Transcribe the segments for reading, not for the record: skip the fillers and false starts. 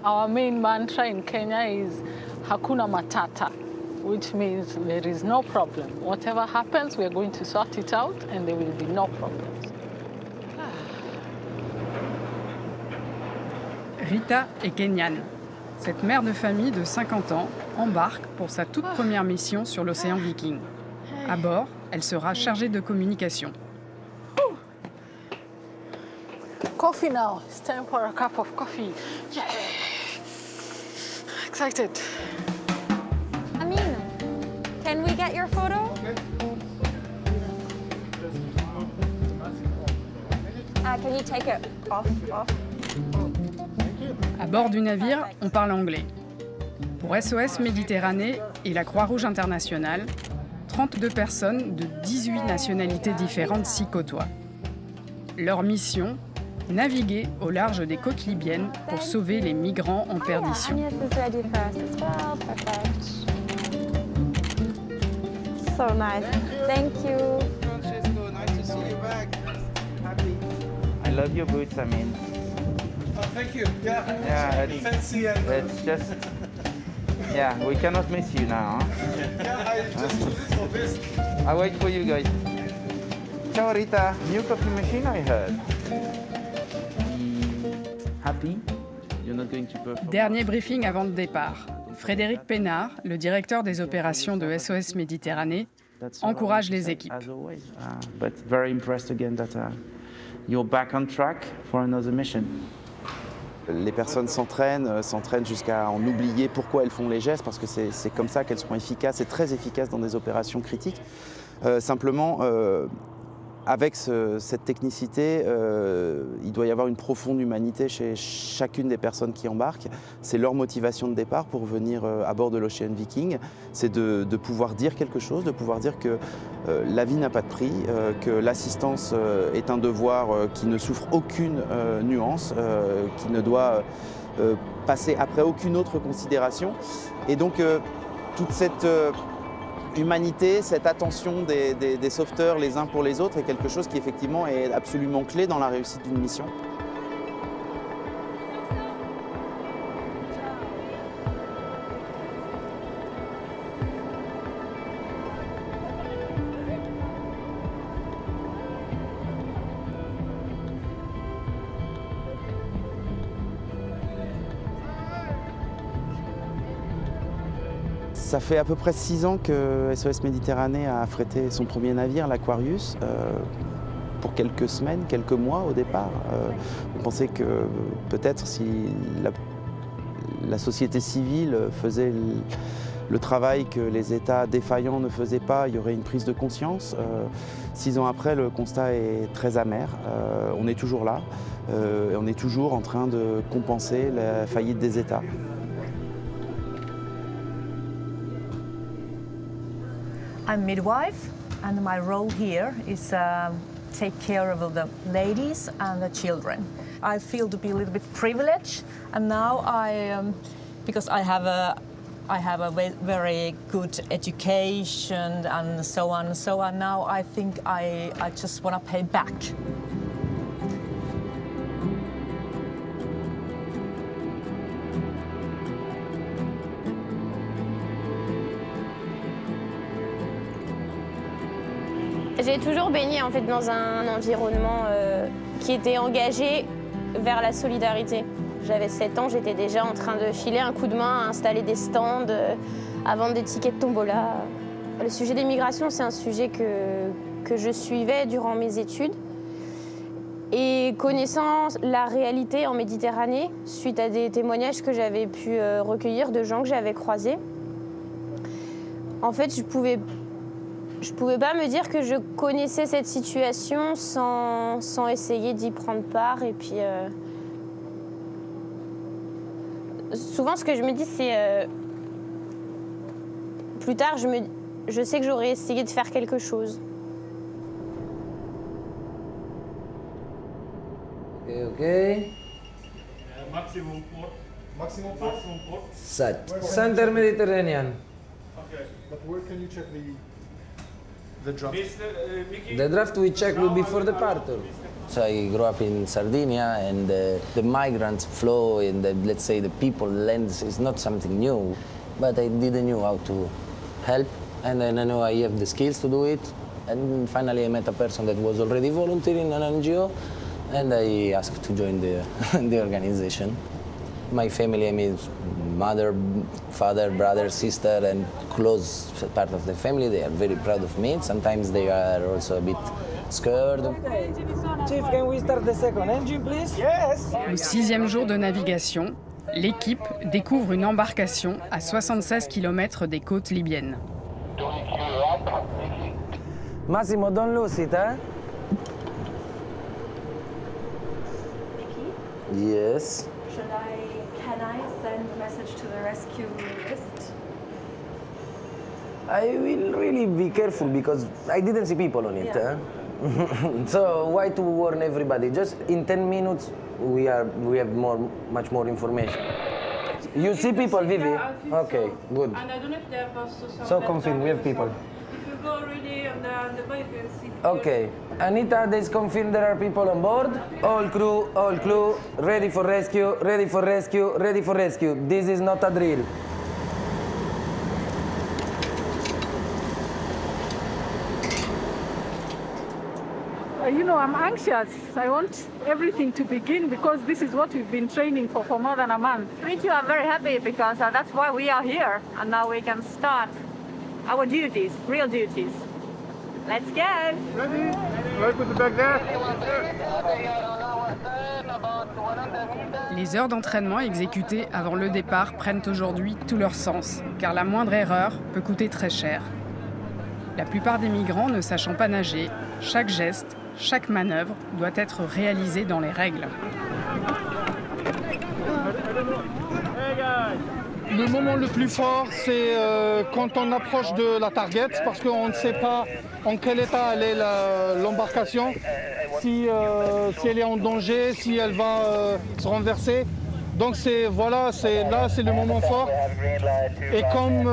Our main mantra in Kenya is Hakuna Matata, which means there is no problem. Whatever happens, we are going to sort it out and there will be no problems. Rita est kenyane. Cette mère de famille de 50 ans embarque pour sa toute première mission sur l'océan Viking. À bord, elle sera chargée de communication. Coffee now. It's time for a cup of coffee. Yeah. Excited. Amin, can we get your photo? Can you take it off? À bord du navire, on parle anglais. Pour SOS Méditerranée et la Croix-Rouge internationale, 32 personnes de 18 nationalités différentes s'y côtoient. Leur mission, naviguer au large des côtes libyennes pour sauver les migrants en perdition. So nice. Thank you. Francesco, nice to see you back. Happy. I love your boots, Amin. Oh, thank you. Yeah, Yeah, fancy and it's just... Yeah, we cannot miss you now, huh? yeah, I just do this for this. I wait for you guys. Ciao, Rita. New coffee machine, I heard. Happy? You're not going to perform? Dernier briefing avant le départ. Frédéric Pénard, le directeur des opérations de SOS Méditerranée, That's what I encourage want to les say, équipes. As always. But very impressed again that you're back on track for another mission. Les personnes s'entraînent jusqu'à en oublier pourquoi elles font les gestes, parce que c'est comme ça qu'elles seront efficaces et très efficaces dans des opérations critiques. Simplement, avec cette technicité, il doit y avoir une profonde humanité chez chacune des personnes qui embarquent. C'est leur motivation de départ pour venir à bord de l'Ocean Viking. C'est de pouvoir dire quelque chose, de pouvoir dire que la vie n'a pas de prix, que l'assistance est un devoir qui ne souffre aucune nuance, qui ne doit passer après aucune autre considération. Et donc, toute cette humanité, cette attention des sauveteurs les uns pour les autres est quelque chose qui effectivement est absolument clé dans la réussite d'une mission. Ça fait à peu près 6 ans que SOS Méditerranée a affrété son premier navire, l'Aquarius, pour quelques semaines, quelques mois au départ. On pensait que peut-être si la société civile faisait le travail que les États défaillants ne faisaient pas, il y aurait une prise de conscience. 6 ans après, le constat est très amer. On est toujours là, et on est toujours en train de compenser la faillite des États. I'm midwife, and my role here is take care of the ladies and the children. I feel to be a little bit privileged, and now because I have a very good education and so on. So now I think I just want to pay back. J'ai toujours baigné en fait dans un environnement qui était engagé vers la solidarité. J'avais 7 ans, j'étais déjà en train de filer un coup de main, à installer des stands, à vendre des tickets de tombola. Le sujet des migrations, c'est un sujet que je suivais durant mes études. Et connaissant la réalité en Méditerranée, suite à des témoignages que j'avais pu recueillir de gens que j'avais croisés, en fait, je pouvais pas me dire que je connaissais cette situation sans essayer d'y prendre part. Et puis, souvent, ce que je me dis, c'est plus tard, je sais que j'aurais essayé de faire quelque chose. Ok. Maximum port. Maximum port. Maximum port. Set. Center Mediterranean. Okay, but where can you check The draft. The draft we check will be for the partner. So I grew up in Sardinia, and the migrant flow and let's say the people lens is not something new, but I didn't know how to help, and then I know I have the skills to do it, and finally I met a person that was already volunteering in an NGO, and I asked to join the, the organization. My family, I mean, mother, father, brother, sister, and close part of the family, they are very proud of me. Sometimes they are also a bit scared. Chief, can we start the second engine, please? Yes! Au 6e jour de navigation, l'équipe découvre une embarcation à 76 km des côtes libyennes. Massimo, don't lose it, eh? Yes. Can I send a message to the rescue list? I will really be careful because I didn't see people on it. Yeah. So why to warn everybody? Just in 10 minutes we have much more information. You see people, Vivi? Okay, good. And I don't know if they have also some. So confirm, we have people. If you go really on the boat, you can see. Okay. Anita, this confirm there are people on board. All crew, ready for rescue, ready for rescue, ready for rescue. This is not a drill. You know, I'm anxious. I want everything to begin because this is what we've been training for more than a month. Me too, I'm very happy because that's why we are here. And now we can start our duties, real duties. Let's go! Ready? Right with the bag there. Les heures d'entraînement exécutées avant le départ prennent aujourd'hui tout leur sens, car la moindre erreur peut coûter très cher. La plupart des migrants ne sachant pas nager, chaque geste, chaque manœuvre doit être réalisée dans les règles. Le moment le plus fort, c'est quand on approche de la target, parce qu'on ne sait pas en quel état elle est l'embarcation, si elle est en danger, si elle va se renverser. Donc c'est le moment fort. Et comme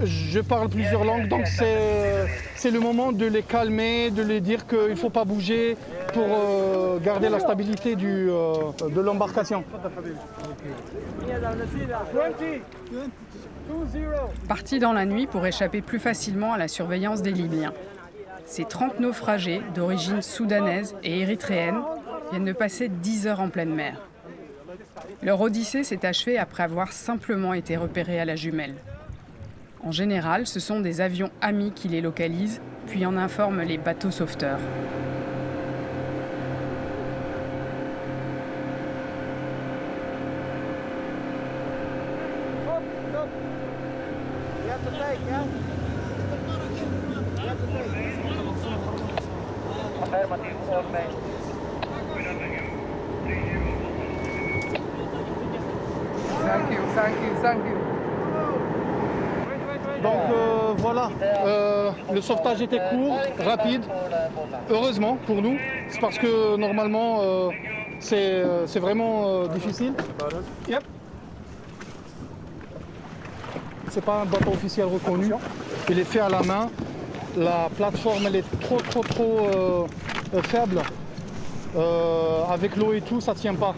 je parle plusieurs langues, donc c'est le moment de les calmer, de les dire qu'il ne faut pas bouger pour garder la stabilité de l'embarcation. Partis dans la nuit pour échapper plus facilement à la surveillance des Libyens. Ces 30 naufragés d'origine soudanaise et érythréenne viennent de passer 10 heures en pleine mer. Leur odyssée s'est achevée après avoir simplement été repérés à la jumelle. En général, ce sont des avions amis qui les localisent, puis en informent les bateaux sauveteurs. Donc voilà, le sauvetage était court, rapide, heureusement pour nous, c'est parce que normalement c'est vraiment difficile. Yep. C'est pas un bateau officiel reconnu, il est fait à la main, la plateforme elle est trop faible, avec l'eau et tout ça tient pas,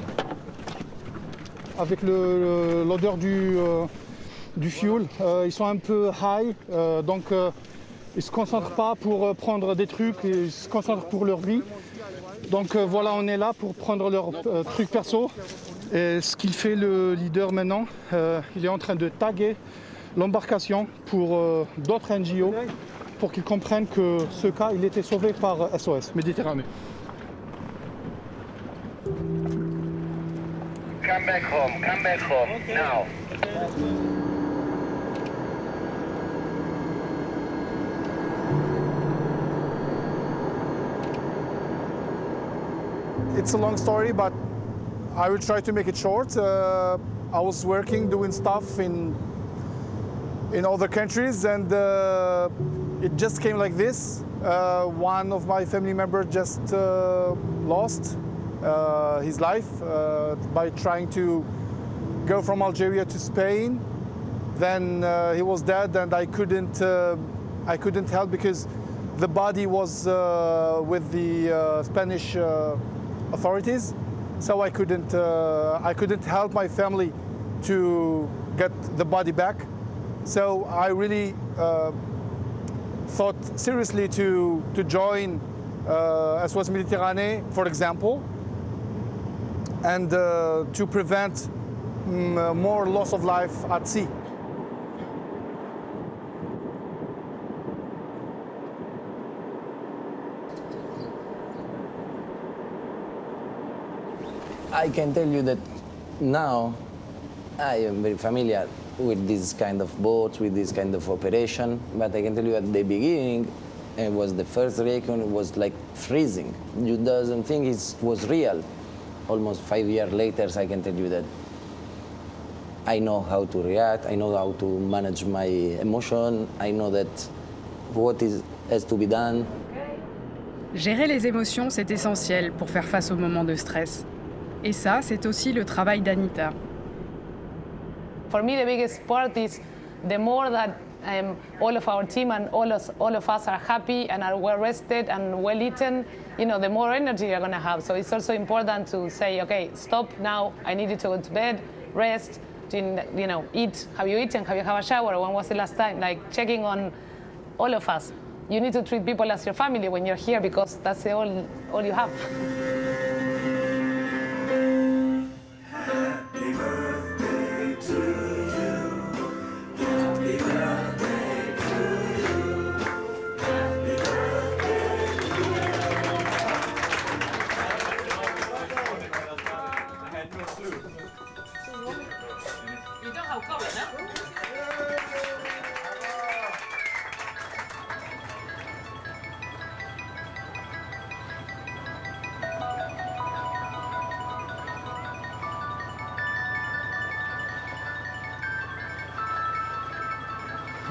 avec l'odeur du fuel, ils sont un peu high, donc ils ne se concentrent pas pour prendre des trucs, ils se concentrent pour leur vie. Donc voilà, on est là pour prendre leurs trucs perso. Et ce qu'il fait le leader maintenant, il est en train de taguer l'embarcation pour d'autres NGO, pour qu'ils comprennent que ce cas, il était sauvé par SOS Méditerranée. Come back home, now. It's a long story, but I will try to make it short. I was working, doing stuff in other countries, and it just came like this. One of my family members just lost his life by trying to go from Algeria to Spain. Then he was dead, and I couldn't help because the body was with the Spanish authorities, so I couldn't help my family to get the body back. So I really thought seriously to join SOS Méditerranée, for example, and to prevent more loss of life at sea. I can tell you that now I am very familiar with this kind of boats, with this kind of operation, but I can tell you at the beginning, it was the first reaction, it was like freezing. You doesn't think it was real. Almost 5 years later, I can tell you that I know how to react, I know how to manage my emotion, I know that has to be done. Gérer les émotions, c'est essentiel pour faire face aux moments de stress. Et ça, c'est aussi le travail d'Anita. For me, the biggest part is the more that all of our team and all of us are happy and are well rested and well eaten, the more energy you're going to have. So it's also important to say, okay, stop now. I need you to go to bed, rest, eat. Have you eaten? Have you had a shower? When was the last time? Like checking on all of us. You need to treat people as your family when you're here because that's all you have.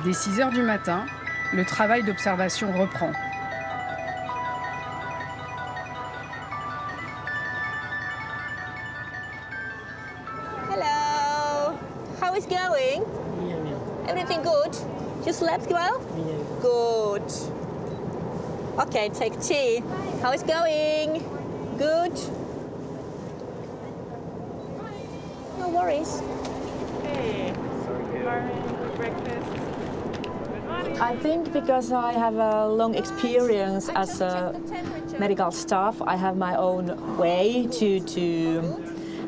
Dès 6 heures du matin, le travail d'observation reprend. Hello. How is going? Everything good? You slept well? Good. Okay, take tea. How is going? Good? No worries. Hey. Breakfast. I think because I have a long experience as a medical staff, I have my own way to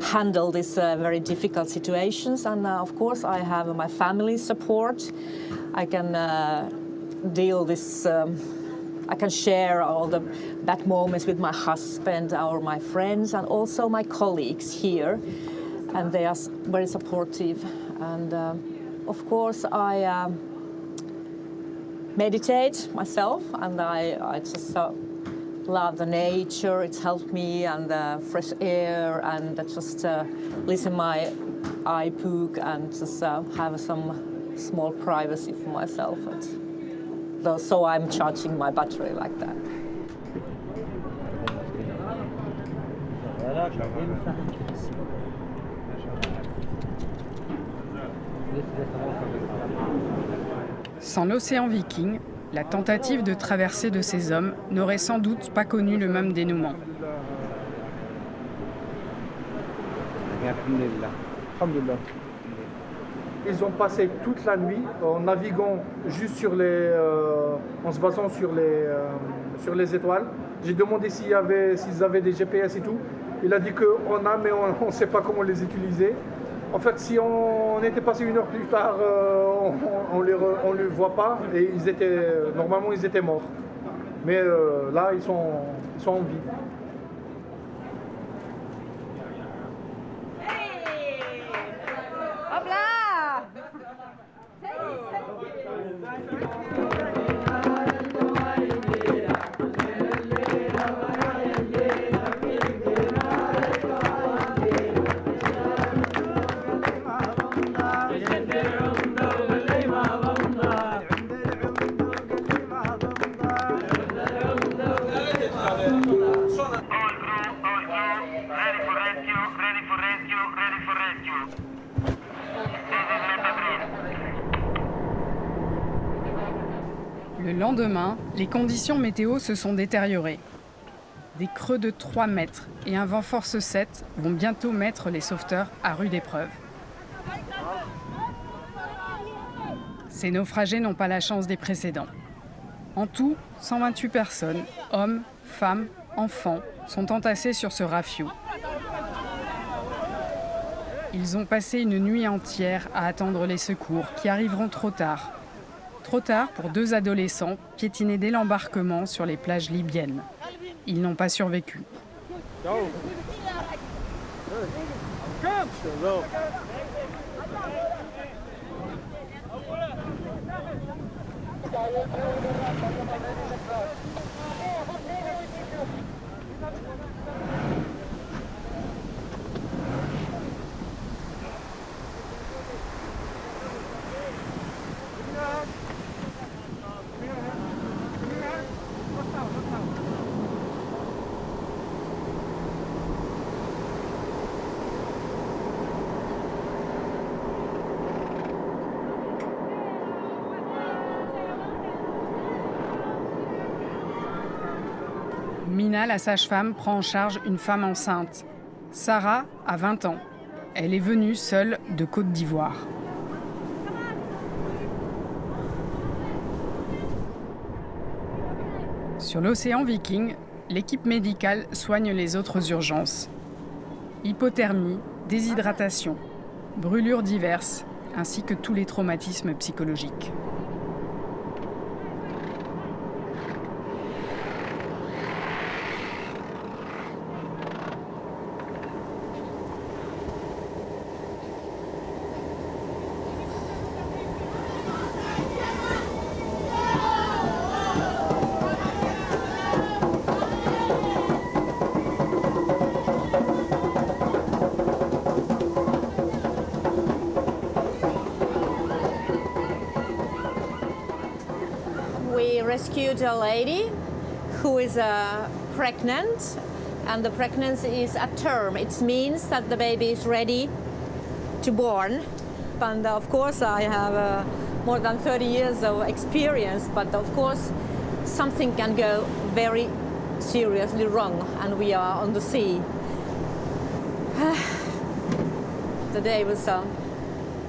handle these very difficult situations. And of course, I have my family's support. I can deal this. I can share all the bad moments with my husband or my friends and also my colleagues here. And they are very supportive. And of course, I meditate myself, and I just love the nature. It's helped me, and the fresh air, and just listen my iBook and just have some small privacy for myself. So I'm charging my battery like that. Sans l'océan Viking, la tentative de traversée de ces hommes n'aurait sans doute pas connu le même dénouement. Alhamdulillah. Ils ont passé toute la nuit en naviguant juste en se basant sur les étoiles. J'ai demandé s'ils avaient des GPS et tout. Il a dit qu'on a, mais on ne sait pas comment les utiliser. En fait, si on était passé 1 heure plus tard, on ne les voit pas et normalement ils étaient morts. Mais là, ils sont en vie. Hop là! Le lendemain, les conditions météo se sont détériorées. Des creux de 3 mètres et un vent force 7 vont bientôt mettre les sauveteurs à rude épreuve. Ces naufragés n'ont pas la chance des précédents. En tout, 128 personnes, hommes, femmes, enfants, sont entassés sur ce rafiot. Ils ont passé une nuit entière à attendre les secours qui arriveront trop tard. Trop tard pour 2 adolescents piétinés dès l'embarquement sur les plages libyennes. Ils n'ont pas survécu. Mina, la sage-femme, prend en charge une femme enceinte. Sarah a 20 ans. Elle est venue seule de Côte d'Ivoire. Sur l'océan Viking, l'équipe médicale soigne les autres urgences. Hypothermie, déshydratation, brûlures diverses, ainsi que tous les traumatismes psychologiques. We rescued a lady who is pregnant, and the pregnancy is at term. It means that the baby is ready to born. And of course I have more than 30 years of experience, but of course something can go very seriously wrong, and we are on the sea. The day was,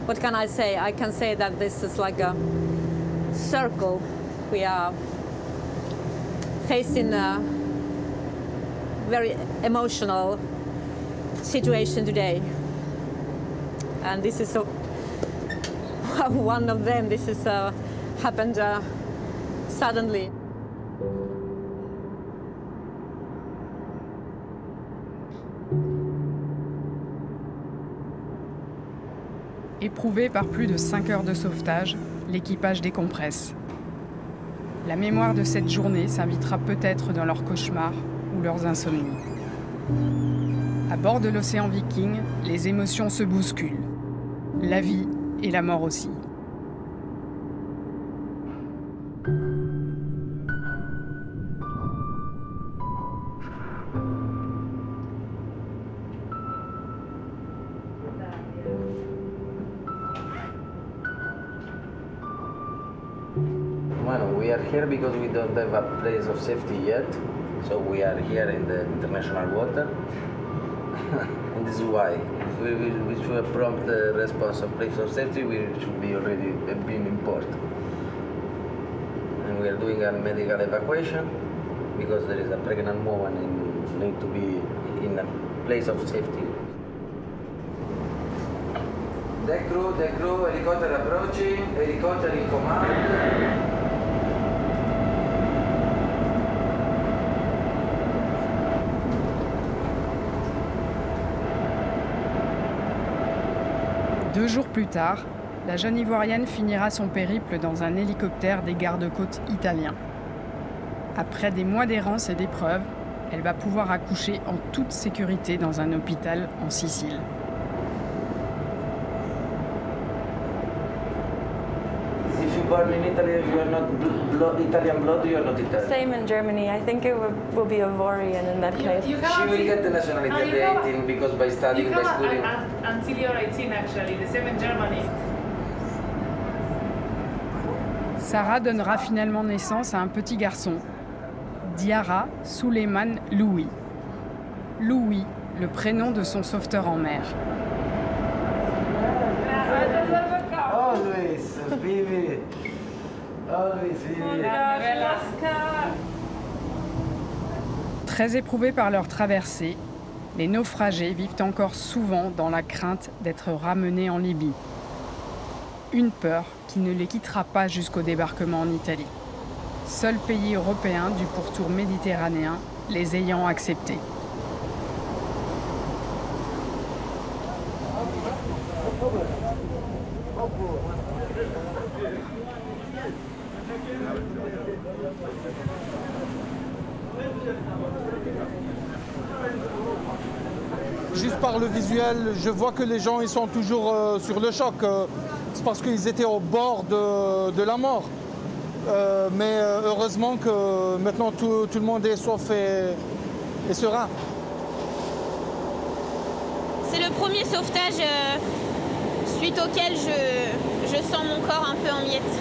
what can I say? I can say that this is like a circle. We are facing a very emotional situation today. And this is one of them. This is happened suddenly. Éprouvé par plus de 5 heures de sauvetage, l'équipage décompresse. La mémoire de cette journée s'invitera peut-être dans leurs cauchemars ou leurs insomnies. À bord de l'océan Viking, les émotions se bousculent. La vie et la mort aussi. Well, we are here because we don't have a place of safety yet, so we are here in the international water. And this is why. If we should prompt the response of place of safety, we should be already been in port. And we are doing a medical evacuation because there is a pregnant woman and need to be in a place of safety. Deck crew, helicopter approaching, helicopter in command. Deux jours plus tard, la jeune Ivoirienne finira son périple dans un hélicoptère des gardes-côtes italiens. Après des mois d'errance et d'épreuves, elle va pouvoir accoucher en toute sécurité dans un hôpital en Sicile. If you born in Italy, you are not Italian blood, you are not Italian. Same in Germany. I think it will be Ivorian in that case. She will get the nationality at 18 because by studying, by schooling. Until you're 18 actually, the same in Germany. Sarah donnera finalement naissance à un petit garçon, Diarra Souleymane Louis. Louis, le prénom de son sauveteur en mer. Always, baby. Always, baby. Très éprouvés par leur traversée, les naufragés vivent encore souvent dans la crainte d'être ramenés en Libye. Une peur qui ne les quittera pas jusqu'au débarquement en Italie. Seul pays européen du pourtour méditerranéen les ayant acceptés. Juste par le visuel, je vois que les gens ils sont toujours sur le choc. C'est parce qu'ils étaient au bord de la mort. Mais heureusement que maintenant tout le monde est sauf et serein. C'est le premier sauvetage suite auquel je sens mon corps un peu en miettes.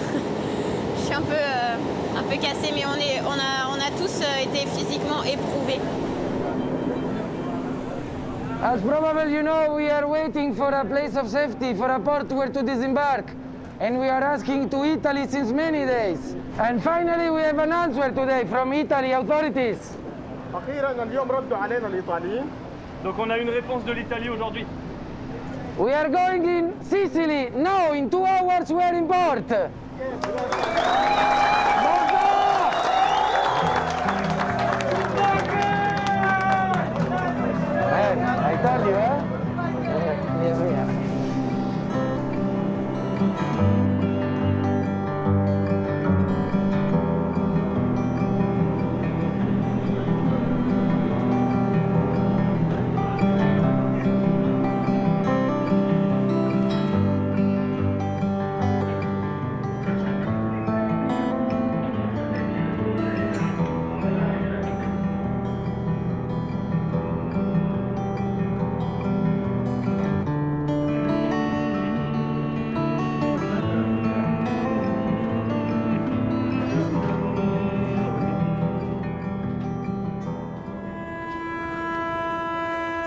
Je suis un peu cassée, mais on a tous été physiquement éprouvés. As probably you know, we are waiting for a place of safety, for a port where to disembark. And we are asking to Italy since many days. And finally we have an answer today from Italy authorities. Donc on a une réponse de l'Italie aujourd'hui. We are going in Sicily. Now, in 2 hours we are in port. I told you, huh? Yeah.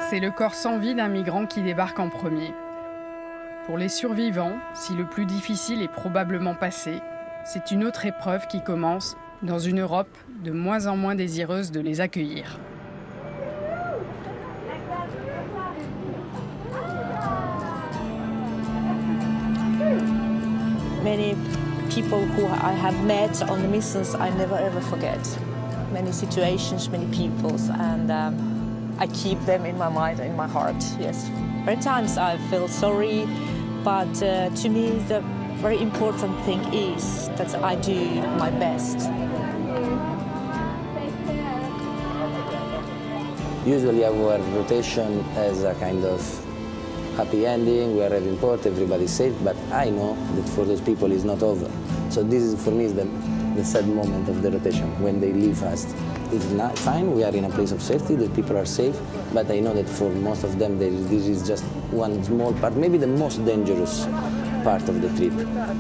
C'est le corps sans vie d'un migrant qui débarque en premier. Pour les survivants, si le plus difficile est probablement passé, c'est une autre épreuve qui commence dans une Europe de moins en moins désireuse de les accueillir. Many people who I have met on the missions, I never ever forget. Many situations, many peoples, and I keep them in my mind and in my heart, yes. Many times I feel sorry, but to me the very important thing is that I do my best. Usually our rotation has a kind of happy ending, we are having port, everybody's safe, but I know that for those people it's not over. So this is for me is the sad moment of the rotation, when they leave fast. It's not fine, we are in a place of safety, the people are safe, but I know that for most of them this is just one small part, maybe the most dangerous part of the trip.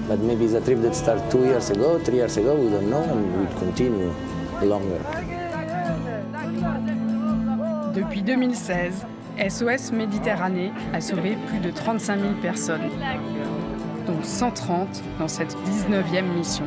But maybe it's a trip that started 2 years ago, 3 years ago, we don't know, and will continue longer. Depuis 2016, SOS Méditerranée a sauvé plus de 35 000 personnes, dont 130 dans cette 19e mission.